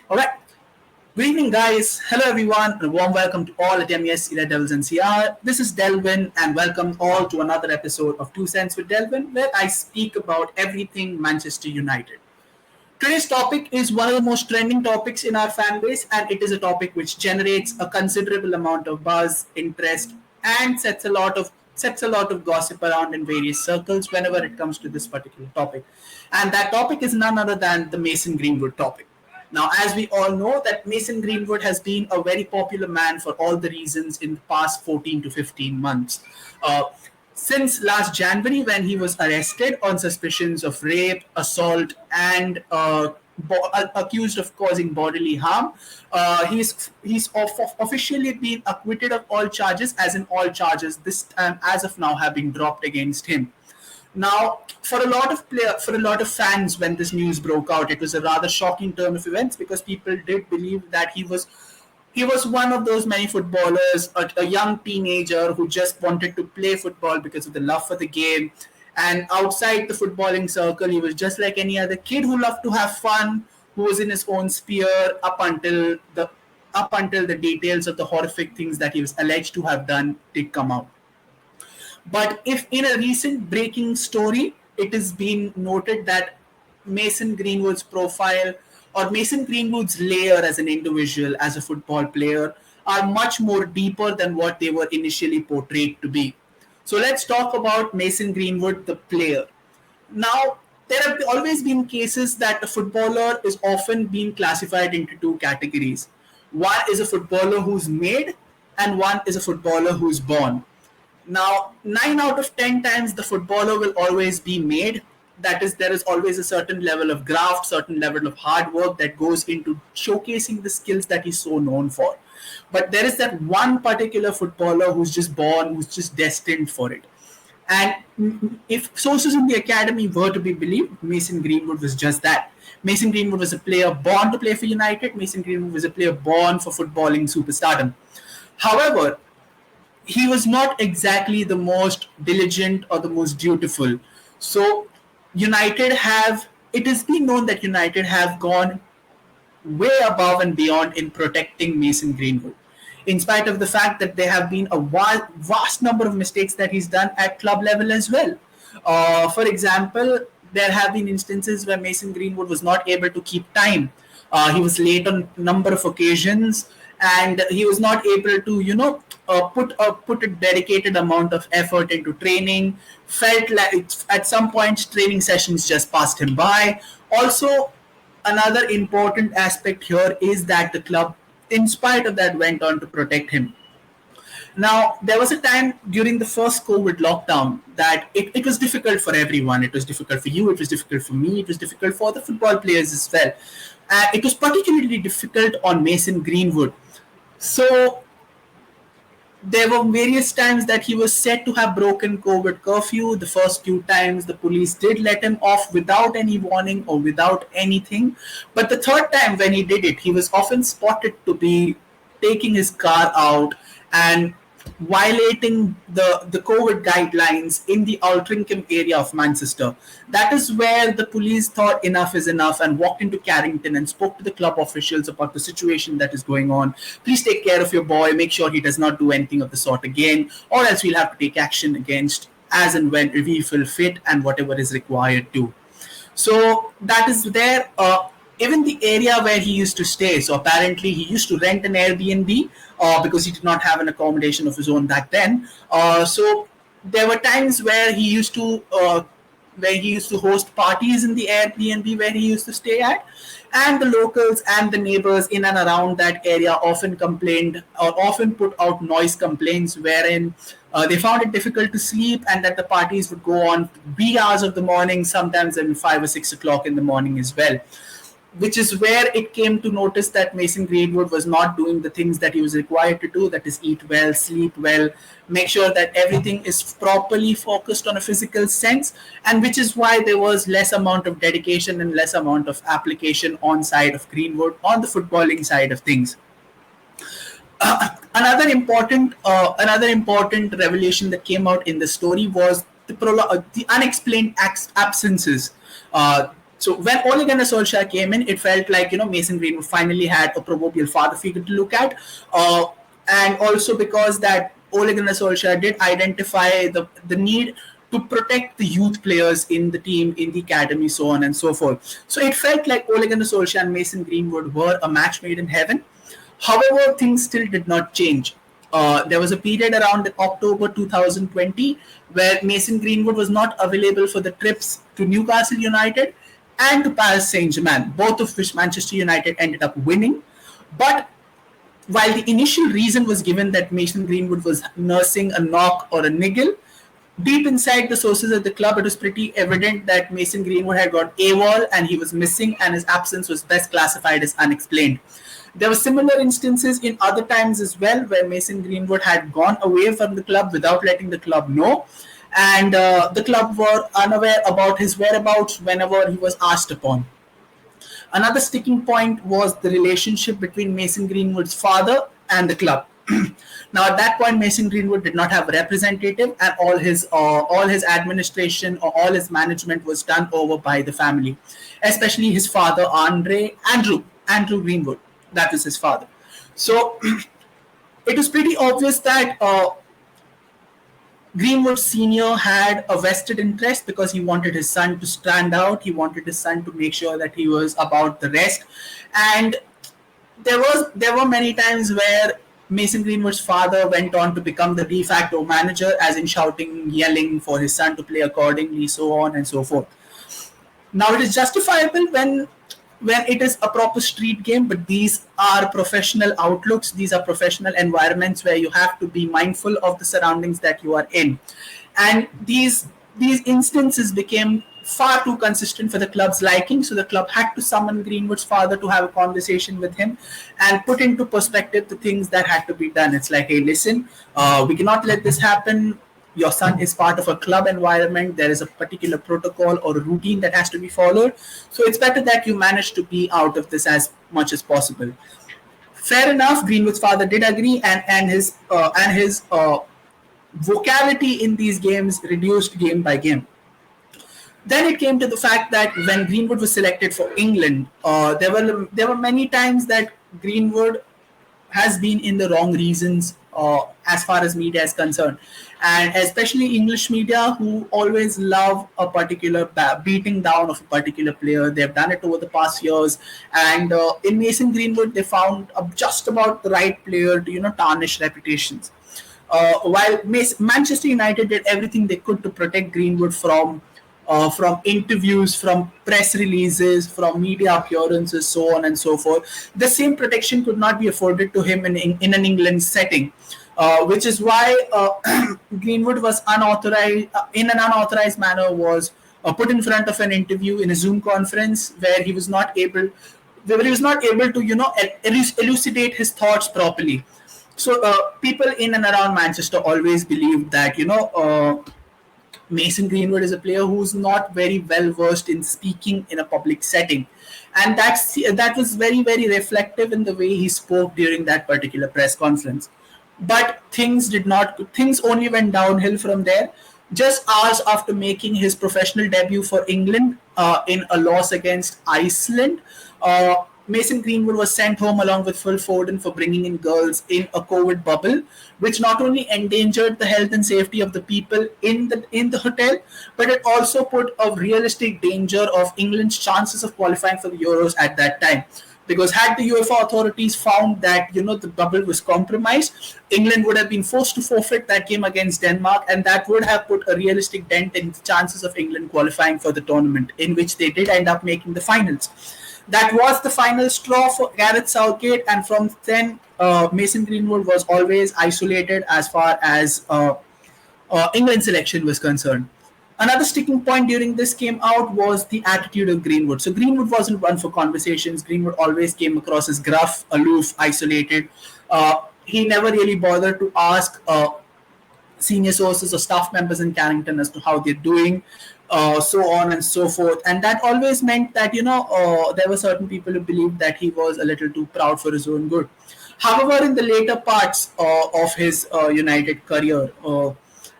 All right. Good evening, guys. Hello, everyone, and a warm welcome to all at MES Red Devils NCR. This is Delvin, and welcome all to another episode of Two Cents with Delvin, where I speak about everything Manchester United. Today's topic is one of the most trending topics in our fan base, and it is a topic which generates a considerable amount of buzz, interest, and sets a lot of gossip around in various circles whenever it comes to this particular topic. And that topic is none other than the Mason Greenwood topic. Now, as we all know, that Mason Greenwood has been a very popular man for all the reasons in the past 14 to 15 months. Uh, since last January, when he was arrested on suspicions of rape, assault, and accused of causing bodily harm, he's officially been acquitted of all charges, as in all charges this time, as of now, have been dropped against him. Now, for a lot of fans, when this news broke out, it was a rather shocking turn of events because people did believe that he was one of those many footballers, a young teenager who just wanted to play football because of the love for the game. And outside the footballing circle, he was just like any other kid who loved to have fun, who was in his own sphere up until the details of the horrific things that he was alleged to have done did come out. But if in a recent breaking story, it has been noted that Mason Greenwood's profile or Mason Greenwood's layer as an individual, as a football player, are much more deeper than what they were initially portrayed to be. So let's talk about Mason Greenwood, the player. Now, there have always been cases that a footballer is often being classified into two categories. One is a footballer who's made, and one is a footballer who's born. Now, 9 out of 10 times the footballer will always be made. That is, there is always a certain level of graft, certain level of hard work that goes into showcasing the skills that he's so known for. But there is that one particular footballer who's just born, who's just destined for it. And if sources in the academy were to be believed, Mason Greenwood was just that. Mason Greenwood was a player born to play for United. Mason Greenwood was a player born for footballing superstardom. However, he was not exactly the most diligent or the most dutiful. So it has been known that United have gone way above and beyond in protecting Mason Greenwood, in spite of the fact that there have been a vast number of mistakes that he's done at club level as well. For example, there have been instances where Mason Greenwood was not able to keep time. He was late on a number of occasions, and he was not able to, put a dedicated amount of effort into training. Felt like at some points training sessions just passed him by. Also, another important aspect here is that the club, in spite of that, went on to protect him. Now, there was a time during the first COVID lockdown that it was difficult for everyone. It was difficult for you, it was difficult for me, it was difficult for the football players as well. It was particularly difficult on Mason Greenwood. So there were various times that he was said to have broken COVID curfew. The first few times, the police did let him off without any warning or without anything. But the third time when he did it, he was often spotted to be taking his car out and violating the COVID guidelines in the Altrincham area of Manchester. That is where the police thought enough is enough and walked into Carrington and spoke to the club officials about the situation that is going on. Please take care of your boy, make sure he does not do anything of the sort again, or else we'll have to take action against as and when we feel fit and whatever is required to. So that is there. Even the area where he used to stay. So apparently he used to rent an Airbnb because he did not have an accommodation of his own back then. So there were times where he used to host parties in the Airbnb where he used to stay at, and the locals and the neighbors in and around that area often complained or often put out noise complaints wherein they found it difficult to sleep and that the parties would go on wee hours of the morning, sometimes even 5 or 6 o'clock in the morning as well, which is where it came to notice that Mason Greenwood was not doing the things that he was required to do, that is eat well, sleep well, make sure that everything is properly focused on a physical sense, and which is why there was less amount of dedication and less amount of application on side of Greenwood on the footballing side of things. Another important revelation that came out in the story was the unexplained absences. So when Ole Gunnar Solskjaer came in, it felt like Mason Greenwood finally had a proverbial father figure to look at, and also because that Ole Gunnar Solskjaer did identify the need to protect the youth players in the team, in the academy, so on and so forth. So it felt like Ole Gunnar Solskjaer and Mason Greenwood were a match made in heaven. However, things still did not change. There was a period around October 2020 where Mason Greenwood was not available for the trips to Newcastle United and to Paris Saint-Germain, both of which Manchester United ended up winning. But while the initial reason was given that Mason Greenwood was nursing a knock or a niggle, deep inside the sources at the club, it was pretty evident that Mason Greenwood had got AWOL and he was missing, and his absence was best classified as unexplained. There were similar instances in other times as well where Mason Greenwood had gone away from the club without letting the club know, and the club were unaware about his whereabouts whenever he was asked upon. Another sticking point was the relationship between Mason Greenwood's father and the club. Now, at that point, Mason Greenwood did not have a representative, and all his administration or all his management was done over by the family, especially his father, Andrew Greenwood. That was his father. So it was pretty obvious that Greenwood Senior had a vested interest because he wanted his son to stand out. He wanted his son to make sure that he was about the rest. And there were many times where Mason Greenwood's father went on to become the de facto manager, as in shouting, yelling for his son to play accordingly, so on and so forth. Now, it is justifiable when it is a proper street game, but these are professional outlooks, these are professional environments where you have to be mindful of the surroundings that you are in. And these instances became far too consistent for the club's liking, so the club had to summon Greenwood's father to have a conversation with him and put into perspective the things that had to be done. It's like, hey, listen, we cannot let this happen. Your son is part of a club environment. There is a particular protocol or a routine that has to be followed. So it's better that you manage to be out of this as much as possible. Fair enough. Greenwood's father did agree, and his vocality in these games reduced game by game. Then it came to the fact that when Greenwood was selected for England, there were many times that Greenwood has been in the wrong reasons as far as media is concerned, and especially English media, who always love a particular beating down of a particular player. They've done it over the past years, and in Mason Greenwood, they found just about the right player to tarnish reputations. While Manchester United did everything they could to protect Greenwood from interviews, from press releases, from media appearances, so on and so forth, the same protection could not be afforded to him in an England setting, which is why Greenwood was in an unauthorized manner, was put in front of an interview in a Zoom conference where he was not able to elucidate his thoughts properly. So people in and around Manchester always believed that Mason Greenwood is a player who's not very well versed in speaking in a public setting, and that was very, very reflective in the way he spoke during that particular press conference. But things only went downhill from there. Just hours after making his professional debut for England in a loss against Iceland, Mason Greenwood was sent home along with Phil Foden for bringing in girls in a COVID bubble, which not only endangered the health and safety of the people in the hotel, but it also put a realistic danger of England's chances of qualifying for the Euros at that time. Because had the UEFA authorities found that the bubble was compromised, England would have been forced to forfeit that game against Denmark, and that would have put a realistic dent in the chances of England qualifying for the tournament, in which they did end up making the finals. That was the final straw for Gareth Southgate, and from then, Mason Greenwood was always isolated as far as England selection was concerned. Another sticking point during this came out was the attitude of Greenwood. So Greenwood wasn't one for conversations. Greenwood always came across as gruff, aloof, isolated. He never really bothered to ask senior sources or staff members in Carrington as to how they're doing. So on and so forth, and that always meant that there were certain people who believed that he was a little too proud for his own good. However, in the later parts of his United career,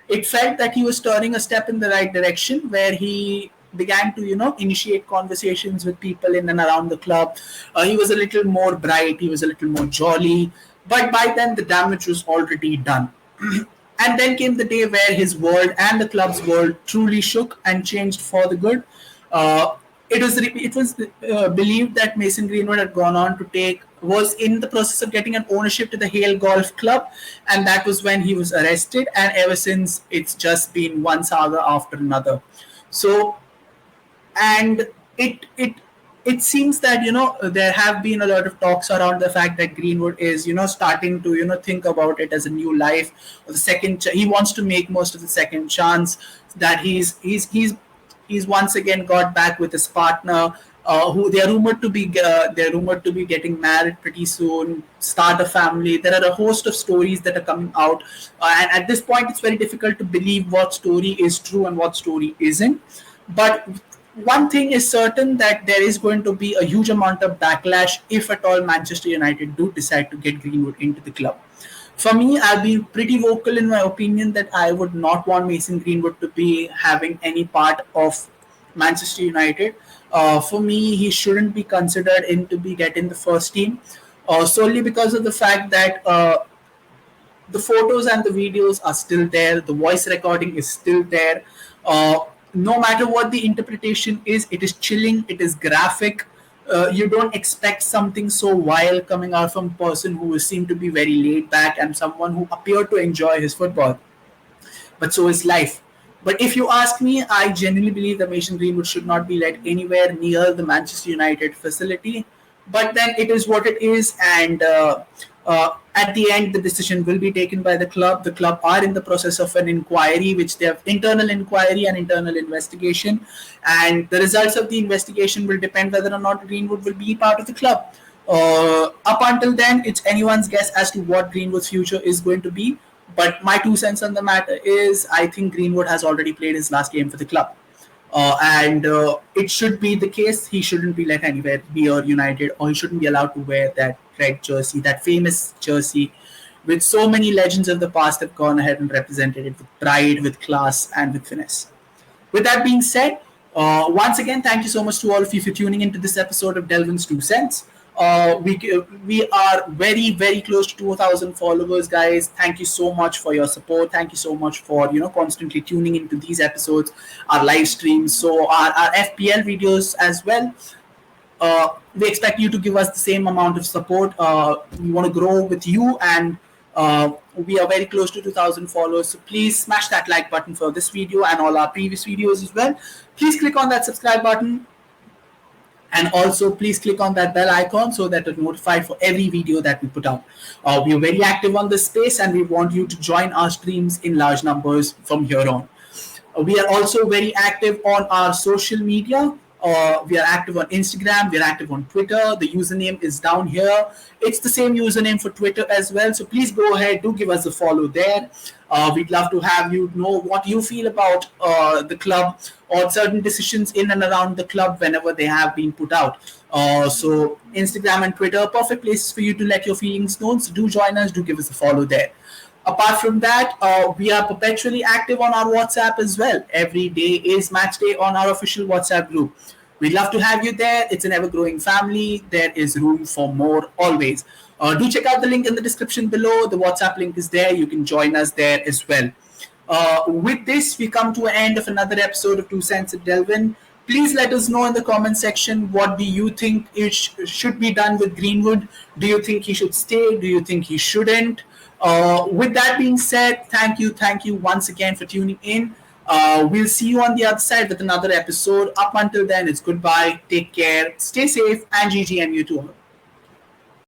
it felt that he was turning a step in the right direction, where he began to initiate conversations with people in and around the club. He was a little more bright, he was a little more jolly, but by then the damage was already done. And then came the day where his world and the club's world truly shook and changed for the good. Uh, it was believed that Mason Greenwood had gone on to take was in the process of getting an ownership to the Hale Golf Club, and that was when he was arrested. And ever since, it's just been one saga after another. So, and it it seems that there have been a lot of talks around the fact that Greenwood is starting to think about it as a new life, or the he wants to make most of the second chance, that he's once again got back with his partner, who they're rumored to be getting married pretty soon, start a family. There are a host of stories that are coming out, and at this point it's very difficult to believe what story is true and what story isn't. But one thing is certain, that there is going to be a huge amount of backlash if at all Manchester United do decide to get Greenwood into the club. For me, I've been pretty vocal in my opinion that I would not want Mason Greenwood to be having any part of Manchester United. For me, he shouldn't be considered in to be getting the first team, solely because of the fact that the photos and the videos are still there, the voice recording is still there. No matter what the interpretation is, it is chilling, it is graphic. You don't expect something so wild coming out from a person who seemed to be very laid back and someone who appeared to enjoy his football. But so is life. But if you ask me, I genuinely believe that Mason Greenwood should not be let anywhere near the Manchester United facility. But then it is what it is, and at the end, the decision will be taken by the club. The club are in the process of an inquiry, which they have internal inquiry and internal investigation, and the results of the investigation will depend whether or not Greenwood will be part of the club. Up until then, it's anyone's guess as to what Greenwood's future is going to be. But my 2 cents on the matter is, I think Greenwood has already played his last game for the club. And it should be the case. He shouldn't be let anywhere near United, or he shouldn't be allowed to wear that red jersey, that famous jersey, which so many legends of the past have gone ahead and represented it with pride, with class, and with finesse. With that being said, once again, thank you so much to all of you for tuning into this episode of Delvin's 2 cents. We are very, very close to 2,000 followers, guys. Thank you so much for your support. Thank you so much for constantly tuning into these episodes, our live streams, so our FPL videos as well. We expect you to give us the same amount of support. We want to grow with you, and we are very close to 2,000 followers. So please smash that like button for this video and all our previous videos as well. Please click on that subscribe button. And also, please click on that bell icon so that you're notified for every video that we put out. We are very active on this space, and we want you to join our streams in large numbers from here on. We are also very active on our social media. We are active on Instagram. We are active on Twitter. The username is down here. It's the same username for Twitter as well. So please go ahead, do give us a follow there. We'd love to have you know what you feel about the club or certain decisions in and around the club whenever they have been put out. So Instagram and Twitter, perfect places for you to let your feelings known. So do join us, do give us a follow there. Apart from that, we are perpetually active on our WhatsApp as well. Every day is match day on our official WhatsApp group. We'd love to have you there. It's an ever-growing family. There is room for more always. Do check out the link in the description below. The WhatsApp link is there. You can join us there as well. With this, we come to an end of another episode of 2 Cents at Delvin. Please let us know in the comment section, what do you think should be done with Greenwood? Do you think he should stay? Do you think he shouldn't? With that being said, thank you once again for tuning in. We'll see you on the other side with another episode. Up until then, it's goodbye, take care, stay safe, and GG and you too.